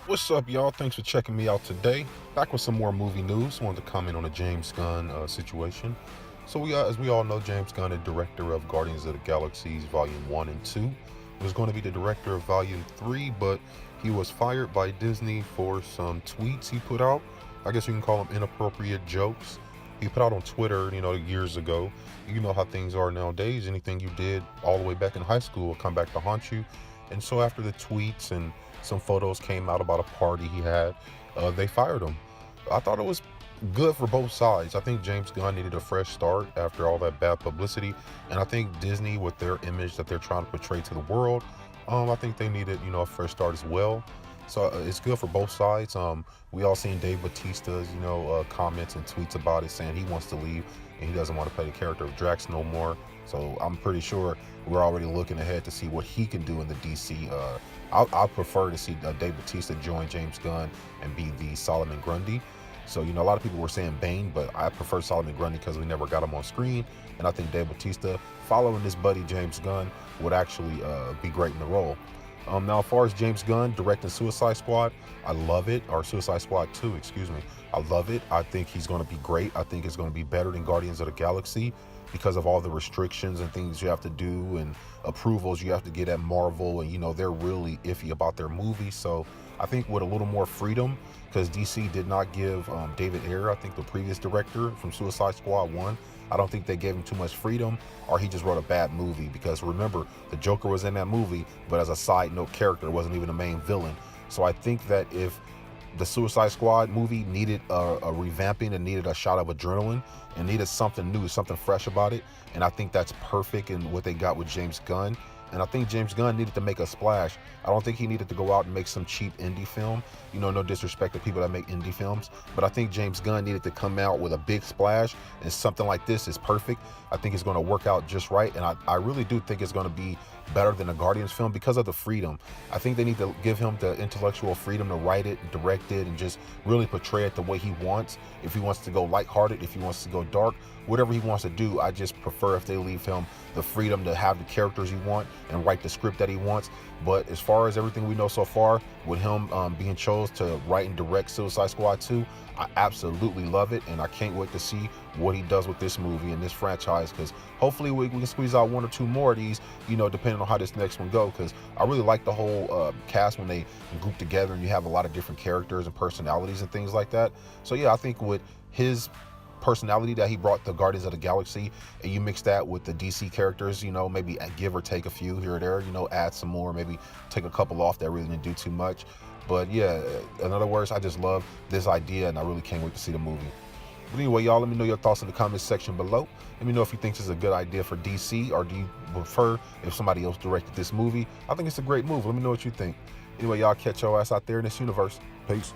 What's up, y'all? Thanks for checking me out today. Back with some more movie news. Wanted to comment on the James Gunn situation. So, as we all know, James Gunn, is director of Guardians of the Galaxies Volume 1 and 2. He was going to be the director of Volume 3, but he was fired by Disney for some tweets he put out. I guess you can call them inappropriate jokes. He put out on Twitter, years ago. You know how things are nowadays. Anything you did all the way back in high school will come back to haunt you. And so after the tweets and some photos came out about a party he had, they fired him. I thought it was good for both sides. I think James Gunn needed a fresh start after all that bad publicity, and I think Disney, with their image that they're trying to portray to the world, I think they needed, a fresh start as well. So it's good for both sides. We all seen Dave Bautista's, comments and tweets about it, saying he wants to leave and he doesn't want to play the character of Drax no more. So I'm pretty sure we're already looking ahead to see what he can do in the DC. I prefer to see Dave Bautista join James Gunn and be the Solomon Grundy. So, a lot of people were saying Bane, but I prefer Solomon Grundy because we never got him on screen. And I think Dave Bautista, following this buddy James Gunn, would actually be great in the role. Now, as far as James Gunn directing Suicide Squad, I love it. Or Suicide Squad 2, excuse me. I love it. I think he's going to be great. I think it's going to be better than Guardians of the Galaxy because of all the restrictions and things you have to do and approvals you have to get at Marvel. And, they're really iffy about their movies. So I think with a little more freedom, because DC did not give David Ayer, I think the previous director from Suicide Squad 1, I don't think they gave him too much freedom, or he just wrote a bad movie. Because remember, the Joker was in that movie, but as a side note character, wasn't even the main villain. So I think that if the Suicide Squad movie needed a revamping and needed a shot of adrenaline and needed something new, something fresh about it, and I think that's perfect in what they got with James Gunn. And I think James Gunn needed to make a splash. I don't think he needed to go out and make some cheap indie film. No disrespect to people that make indie films, but I think James Gunn needed to come out with a big splash, and something like this is perfect. I think it's going to work out just right, and I really do think it's going to be better than a Guardians film because of the freedom. I think they need to give him the intellectual freedom to write it, direct it, and just really portray it the way he wants. If he wants to go lighthearted, if he wants to go dark, whatever he wants to do, I just prefer if they leave him the freedom to have the characters he wants and write the script that he wants. But as far as everything we know so far, with him being chose to write and direct Suicide Squad 2, I absolutely love it, and I can't wait to see what he does with this movie and this franchise, because hopefully we can squeeze out one or two more of these, depending on how this next one goes, because I really like the whole cast when they group together and you have a lot of different characters and personalities and things like that. So yeah, I think with his personality that he brought to Guardians of the Galaxy, and you mix that with the DC characters, maybe give or take a few here or there, add some more, maybe take a couple off that really didn't do too much. But yeah, in other words, I just love this idea, and I really can't wait to see the movie. But anyway, y'all, let me know your thoughts in the comments section below. Let me know if you think this is a good idea for DC, or do you prefer if somebody else directed this movie. I think it's a great move. Let me know what you think. Anyway, y'all, catch your ass out there in this universe. Peace.